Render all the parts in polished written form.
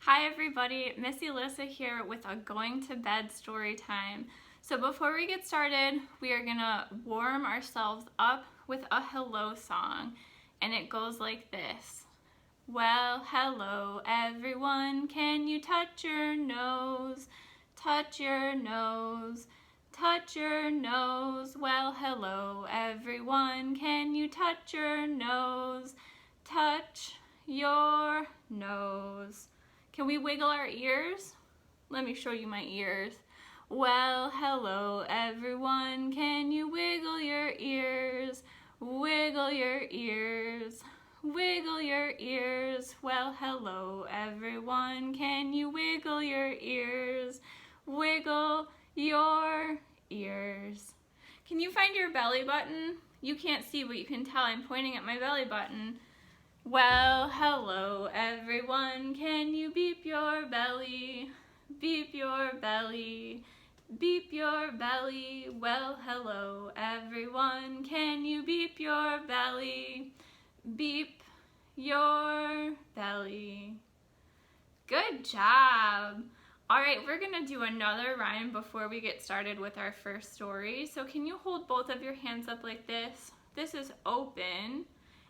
Hi everybody, Miss Elissa here with a going to bed story time. So before we get started, we are gonna warm ourselves up with a hello song, and it goes like this. Well, hello everyone, can you touch your nose? Touch your nose, touch your nose. Well, hello everyone, can you touch your nose? Touch your nose. Can we wiggle our ears? Let me show you my ears. Well, hello everyone, can you wiggle your ears? Wiggle your ears, wiggle your ears. Well, hello everyone, can you wiggle your ears? Wiggle your ears. Can you find your belly button? You can't see, but you can tell I'm pointing at my belly button. Well, hello everyone, can you beep your belly? Beep your belly, beep your belly. Well, hello everyone, can you beep your belly? Beep your belly. Good job. All right, we're gonna do another rhyme before we get started with our first story. So can you hold both of your hands up like this? This is open.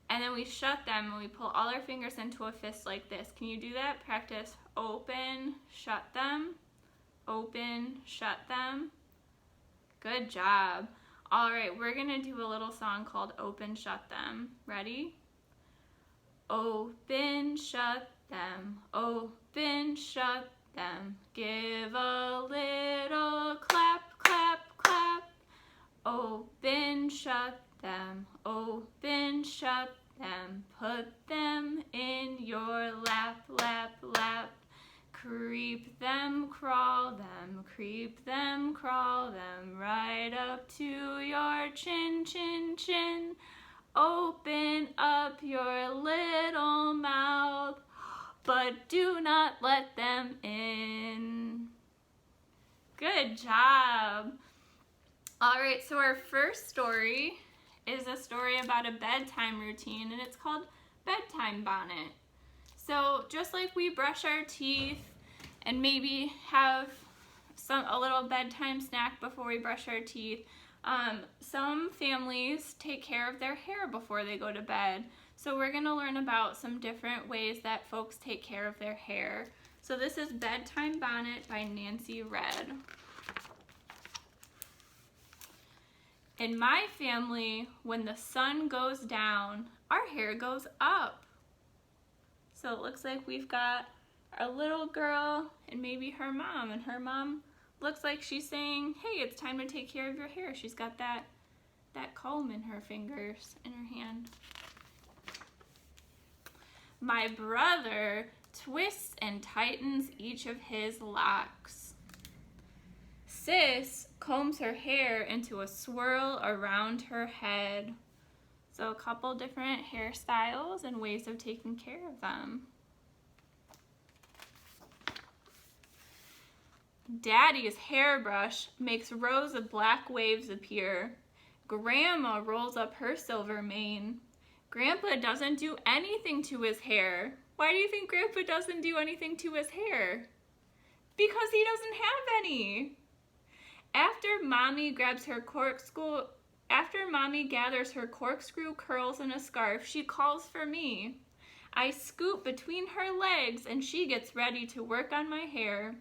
And then we shut them and we pull all our fingers into a fist like this. Can you do that? Practice. Open, shut them. Open, shut them. Good job. All right, we're gonna do a little song called Open, Shut Them. Ready? Open, shut them. Open, shut them. Give a little clap, clap, clap. Open, shut them. Open, shut them. Put them in your lap, lap, lap. Creep them, crawl them. Creep them, crawl them. Right up to your chin, chin, chin. Open up your little mouth, but do not let them in. Good job. All right, so our first story is a story about a bedtime routine, and it's called Bedtime Bonnet. So just like we brush our teeth and maybe have a little bedtime snack before we brush our teeth, some families take care of their hair before they go to bed. So we're gonna learn about some different ways that folks take care of their hair. So this is Bedtime Bonnet by Nancy Red. In my family, when the sun goes down, our hair goes up. So it looks like we've got our little girl and maybe her mom, and her mom looks like she's saying, hey, it's time to take care of your hair. She's got that comb in her fingers, in her hand. My brother twists and tightens each of his locks. Sis combs her hair into a swirl around her head. So a couple different hairstyles and ways of taking care of them. Daddy's hairbrush makes rows of black waves appear. Grandma rolls up her silver mane. Grandpa doesn't do anything to his hair. Why do you think Grandpa doesn't do anything to his hair? Because he doesn't have any. After Mommy gathers her corkscrew curls in a scarf, she calls for me. I scoop between her legs and she gets ready to work on my hair.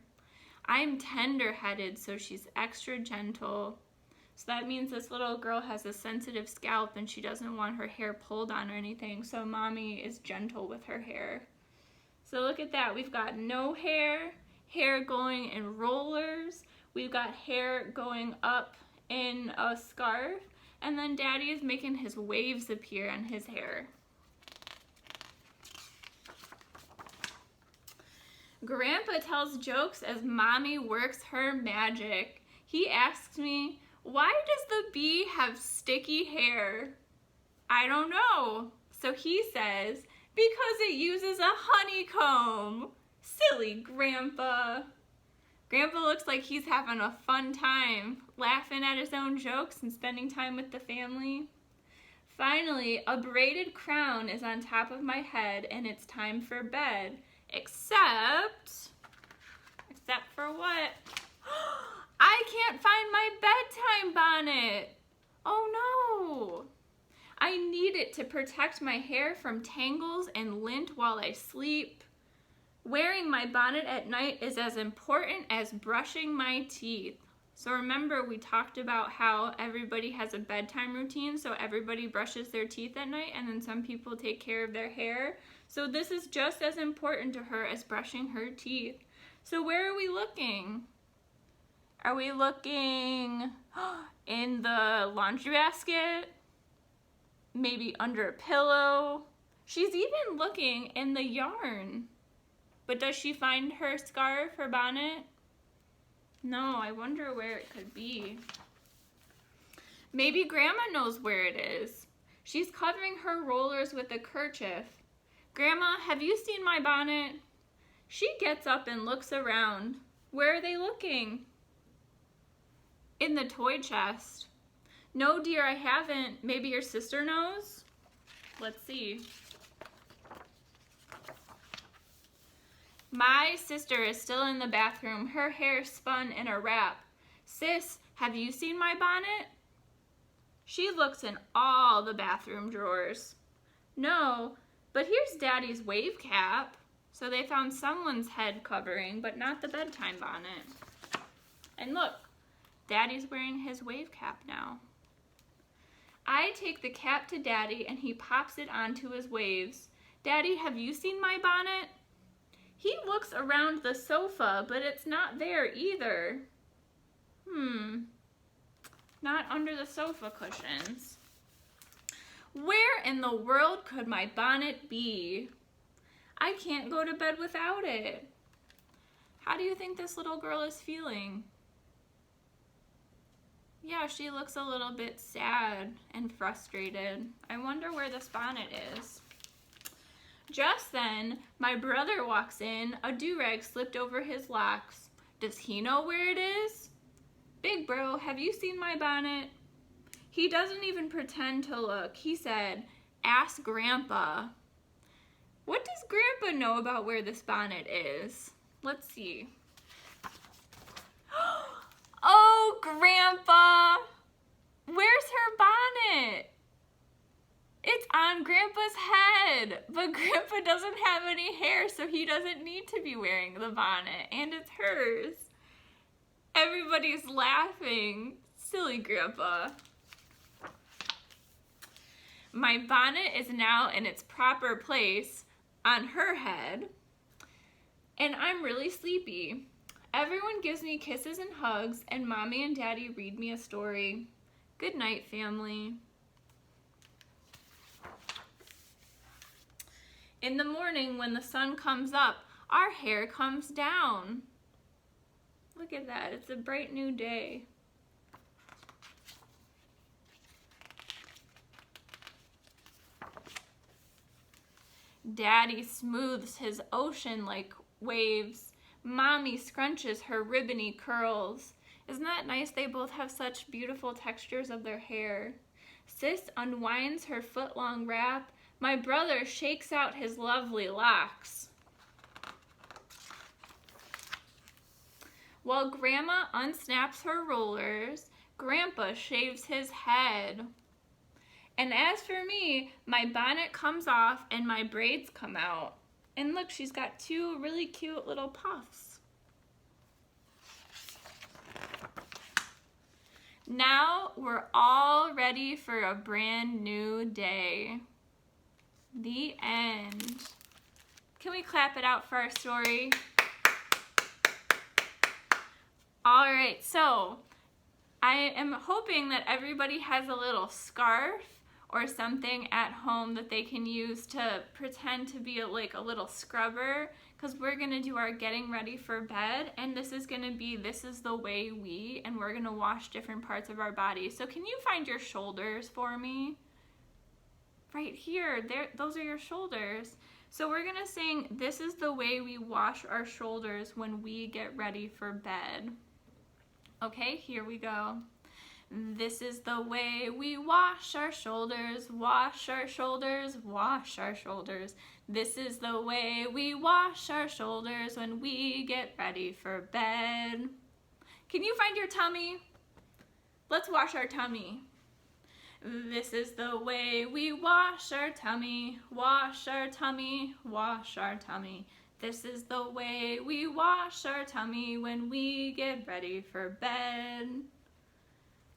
I'm tender-headed, so she's extra gentle. So that means this little girl has a sensitive scalp and she doesn't want her hair pulled on or anything, so Mommy is gentle with her hair. So look at that. We've got no hair, hair going in rollers, we've got hair going up in a scarf, and then Daddy is making his waves appear on his hair. Grandpa tells jokes as Mommy works her magic. He asks me, why does the bee have sticky hair? I don't know. So he says, because it uses a honeycomb. Silly Grandpa. Grandpa looks like he's having a fun time, laughing at his own jokes and spending time with the family. Finally, a braided crown is on top of my head and it's time for bed. Except for what? I can't find my bedtime bonnet. Oh no. I need it to protect my hair from tangles and lint while I sleep. Wearing my bonnet at night is as important as brushing my teeth. So remember, we talked about how everybody has a bedtime routine, so everybody brushes their teeth at night, and then some people take care of their hair. So this is just as important to her as brushing her teeth. So where are we looking? Are we looking in the laundry basket? Maybe under a pillow? She's even looking in the yarn. But does she find her scarf, her bonnet? No, I wonder where it could be. Maybe Grandma knows where it is. She's covering her rollers with a kerchief. Grandma, have you seen my bonnet? She gets up and looks around. Where are they looking? In the toy chest. No, dear, I haven't. Maybe your sister knows? Let's see. My sister is still in the bathroom, her hair spun in a wrap. Sis, have you seen my bonnet? She looks in all the bathroom drawers. No, but here's Daddy's wave cap. So they found someone's head covering, but not the bedtime bonnet. And look, Daddy's wearing his wave cap now. I take the cap to Daddy and he pops it onto his waves. Daddy, have you seen my bonnet? He looks around the sofa, but it's not there either. Not under the sofa cushions. Where in the world could my bonnet be? I can't go to bed without it. How do you think this little girl is feeling? Yeah, she looks a little bit sad and frustrated. I wonder where this bonnet is. Just then, my brother walks in, a do-rag slipped over his locks. Does he know where it is? Big bro, have you seen my bonnet? He doesn't even pretend to look. He said, ask Grandpa. What does Grandpa know about where this bonnet is? Let's see. Oh, Grandpa! Where's her bonnet? It's on Grandpa's head, but Grandpa doesn't have any hair, so he doesn't need to be wearing the bonnet, and it's hers. Everybody's laughing. Silly Grandpa. My bonnet is now in its proper place on her head, and I'm really sleepy. Everyone gives me kisses and hugs, and Mommy and Daddy read me a story. Good night, family. In the morning, when the sun comes up, our hair comes down. Look at that, it's a bright new day. Daddy smooths his ocean-like waves. Mommy scrunches her ribbony curls. Isn't that nice? They both have such beautiful textures of their hair. Sis unwinds her foot-long wrap. My brother shakes out his lovely locks. While Grandma unsnaps her rollers, Grandpa shaves his head. And as for me, my bonnet comes off and my braids come out. And look, she's got two really cute little puffs. Now we're all ready for a brand new day. The end. Can we clap it out for our story? All right, so I am hoping that everybody has a little scarf or something at home that they can use to pretend to be like a little scrubber, because we're gonna do our getting ready for bed, and this is gonna be This Is the Way We, and we're gonna wash different parts of our body. So can you find your shoulders for me? Right here, there, those are your shoulders. So we're gonna sing This Is the Way We Wash Our Shoulders when we get ready for bed. Okay, here we go. This is the way we wash our shoulders, wash our shoulders, wash our shoulders. This is the way we wash our shoulders when we get ready for bed. Can you find your tummy? Let's wash our tummy. This is the way we wash our tummy, wash our tummy, wash our tummy. This is the way we wash our tummy when we get ready for bed.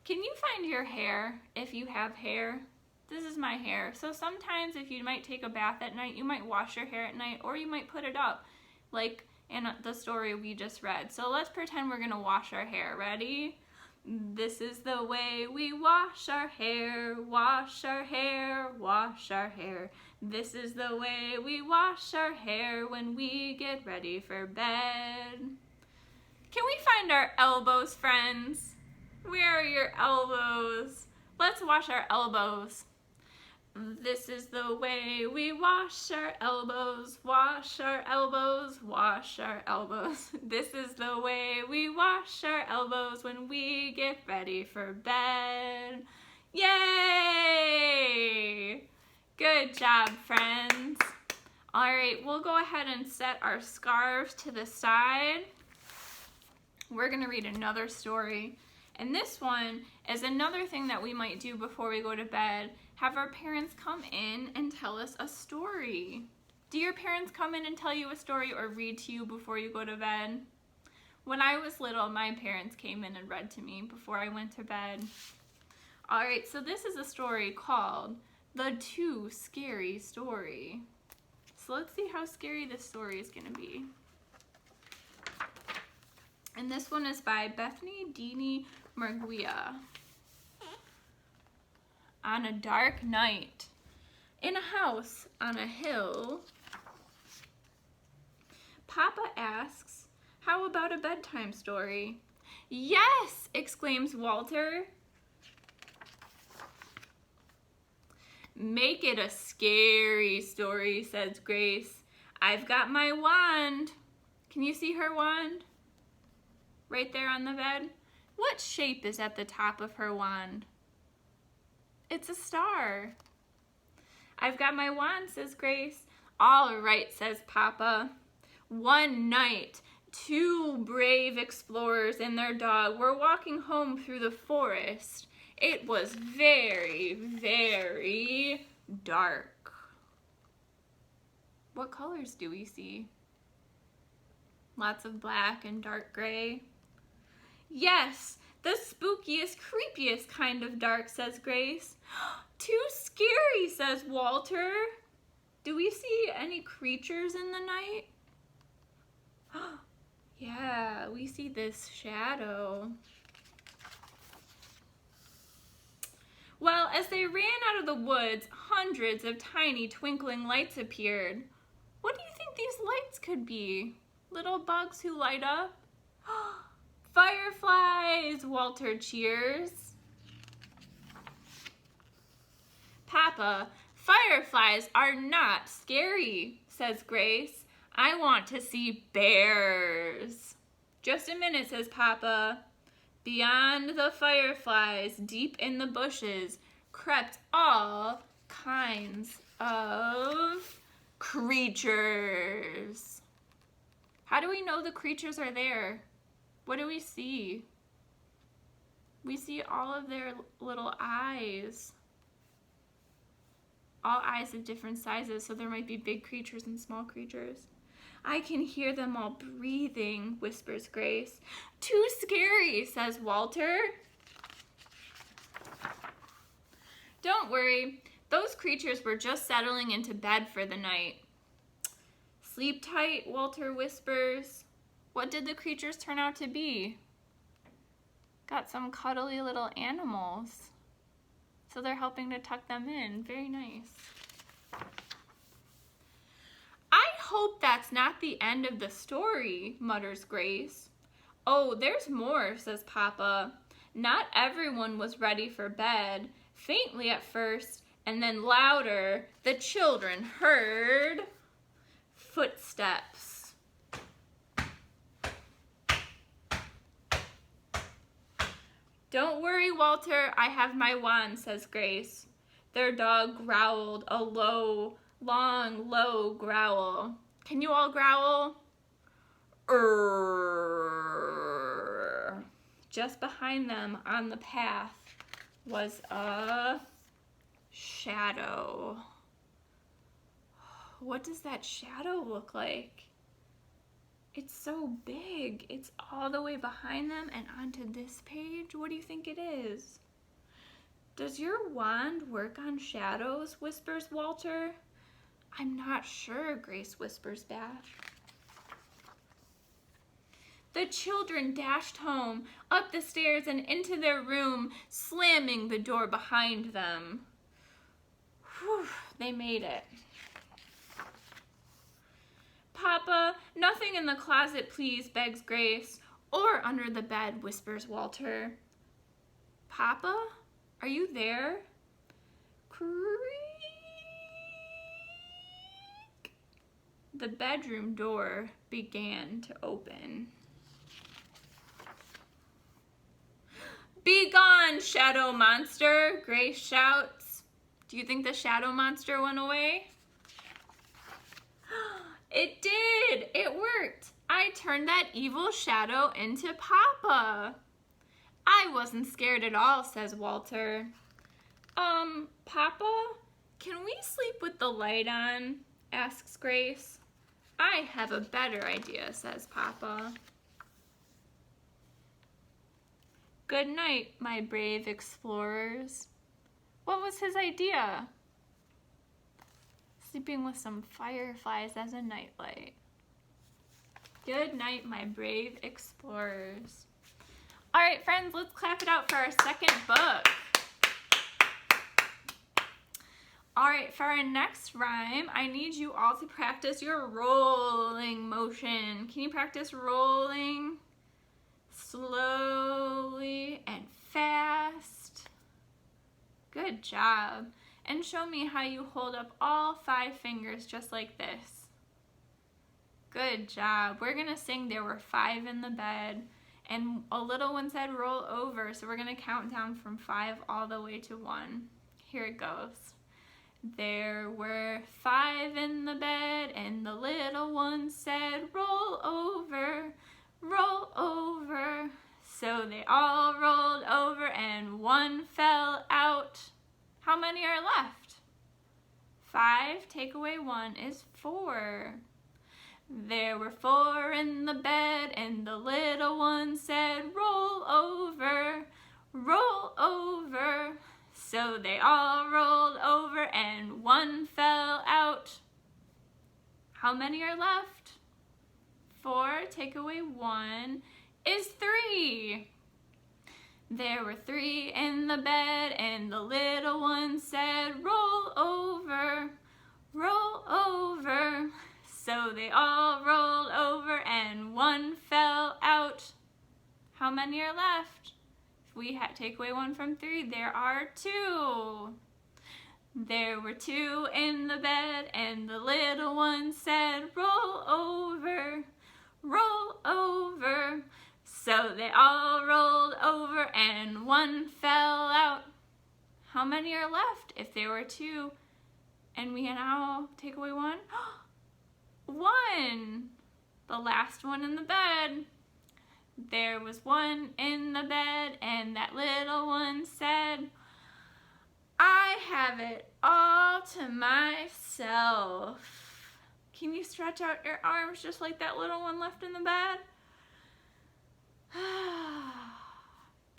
Can you find your hair if you have hair? This is my hair. So sometimes if you might take a bath at night, you might wash your hair at night, or you might put it up like in the story we just read. So let's pretend we're gonna wash our hair. Ready? This is the way we wash our hair, wash our hair, wash our hair. This is the way we wash our hair when we get ready for bed. Can we find our elbows, friends? Where are your elbows? Let's wash our elbows. This is the way we wash our elbows, wash our elbows, wash our elbows. This is the way we wash our elbows when we get ready for bed. Yay! Good job, friends. All right, we'll go ahead and set our scarves to the side. We're gonna read another story. And this one is another thing that we might do before we go to bed. Have our parents come in and tell us a story. Do your parents come in and tell you a story or read to you before you go to bed? When I was little, my parents came in and read to me before I went to bed. All right, so this is a story called The Too Scary Story. So let's see how scary this story is gonna be. And this one is by Bethany Dini Murguia. On a dark night, in a house on a hill, Papa asks, "How about a bedtime story?" "Yes!" exclaims Walter. "Make it a scary story," says Grace. "I've got my wand." Can you see her wand? Right there on the bed. What shape is at the top of her wand? It's a star. "I've got my wand," says Grace. "All right," says Papa. One night, two brave explorers and their dog were walking home through the forest. It was very, very dark. What colors do we see? Lots of black and dark gray. "Yes, the spookiest, creepiest kind of dark," says Grace. "Too scary," says Walter. "Do we see any creatures in the night?" Yeah, we see this shadow. Well, as they ran out of the woods, hundreds of tiny twinkling lights appeared. What do you think these lights could be? Little bugs who light up? "Fireflies!" Walter cheers. "Papa, fireflies are not scary," says Grace. "I want to see bears." "Just a minute," says Papa. Beyond the fireflies, deep in the bushes, crept all kinds of creatures. How do we know the creatures are there? What do we see? We see all of their little eyes. All eyes of different sizes, so there might be big creatures and small creatures. "I can hear them all breathing," whispers Grace. "Too scary," says Walter. "Don't worry, those creatures were just settling into bed for the night." "Sleep tight," Walter whispers. What did the creatures turn out to be? Got some cuddly little animals. So they're helping to tuck them in. Very nice. "I hope that's not the end of the story," mutters Grace. "Oh, there's more," says Papa. "Not everyone was ready for bed. Faintly at first, and then louder, the children heard footsteps. Don't worry, Walter, I have my wand, says Grace. Their dog growled a long, low growl. Can you all growl? Urgh. Just behind them on the path was a shadow. What does that shadow look like? It's so big. It's all the way behind them and onto this page. What do you think it is? Does your wand work on shadows? Whispers Walter. I'm not sure, Grace whispers back. The children dashed home, up the stairs and into their room, slamming the door behind them. Whew, they made it. Papa, nothing in the closet, please, begs Grace. Or under the bed, whispers Walter. Papa, are you there? Creak. The bedroom door began to open. Be gone, shadow monster, Grace shouts. Do you think the shadow monster went away? It did! It worked! I turned that evil shadow into Papa. I wasn't scared at all, says Walter. Papa, can we sleep with the light on? Asks Grace. I have a better idea, says Papa. Good night, my brave explorers. What was his idea? Sleeping with some fireflies as a nightlight. Good night, my brave explorers. All right, friends, let's clap it out for our second book. All right, for our next rhyme, I need you all to practice your rolling motion. Can you practice rolling slowly and fast? Good job. And show me how you hold up all 5 fingers just like this. Good job. We're gonna sing There Were 5 in the Bed, and a little one said roll over, so we're gonna count down from 5 all the way to 1. Here it goes. There were 5 in the bed, and the little one said roll over, roll over. So they all rolled over and 1 fell out. How many are left? 5, take away 1 is 4. There were 4 in the bed, and the little one said, roll over, roll over. So they all rolled over and 1 fell out. How many are left? 4, take away 1 is 3. There were 3 in the bed, and the little one said, roll over, roll over. So they all rolled over and 1 fell out. How many are left? If we take away 1 from 3, there are 2. There were 2 in the bed, and the little one said, roll over, roll over. So they all rolled over and 1 fell out. How many are left? If there were 2 and we now take away 1, 1. The last one in the bed. There was 1 in the bed, and that little one said, I have it all to myself. Can you stretch out your arms just like that little one left in the bed?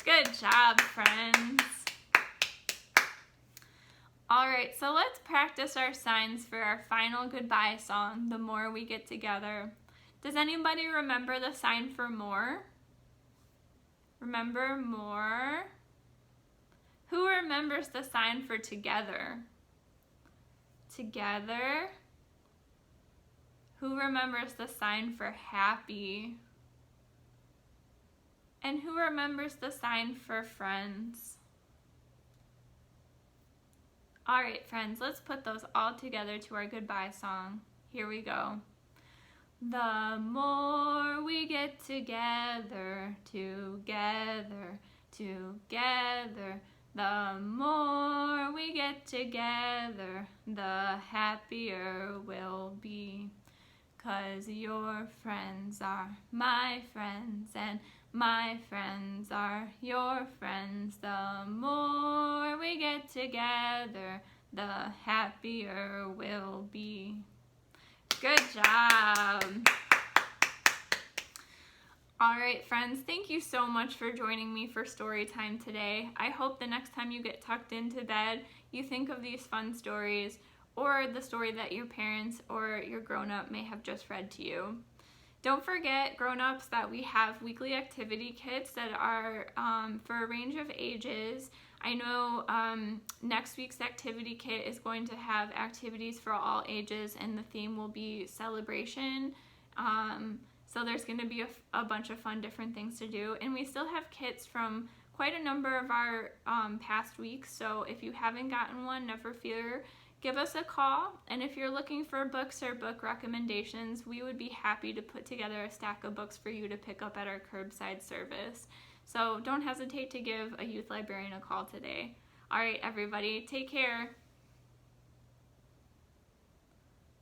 Good job, friends. All right, so let's practice our signs for our final goodbye song, The More We Get Together. Does anybody remember the sign for more? Remember more? Who remembers the sign for together? Together. Who remembers the sign for happy? And who remembers the sign for friends? All right, friends, let's put those all together to our goodbye song. Here we go. The more we get together, together, together. The more we get together, the happier we'll be. 'Cause your friends are my friends, and my friends are your friends. The more we get together, the happier we'll be. Good job. All right, friends, thank you so much for joining me for story time today. I hope the next time you get tucked into bed, you think of these fun stories or the story that your parents or your grown-up may have just read to you. Don't forget, grown-ups, that we have weekly activity kits that are for a range of ages. I know next week's activity kit is going to have activities for all ages, and the theme will be celebration. So there's going to be a bunch of fun different things to do. And we still have kits from quite a number of our past weeks. So if you haven't gotten one, never fear. Give us a call. And if you're looking for books or book recommendations, we would be happy to put together a stack of books for you to pick up at our curbside service. So don't hesitate to give a youth librarian a call today. All right, everybody, take care.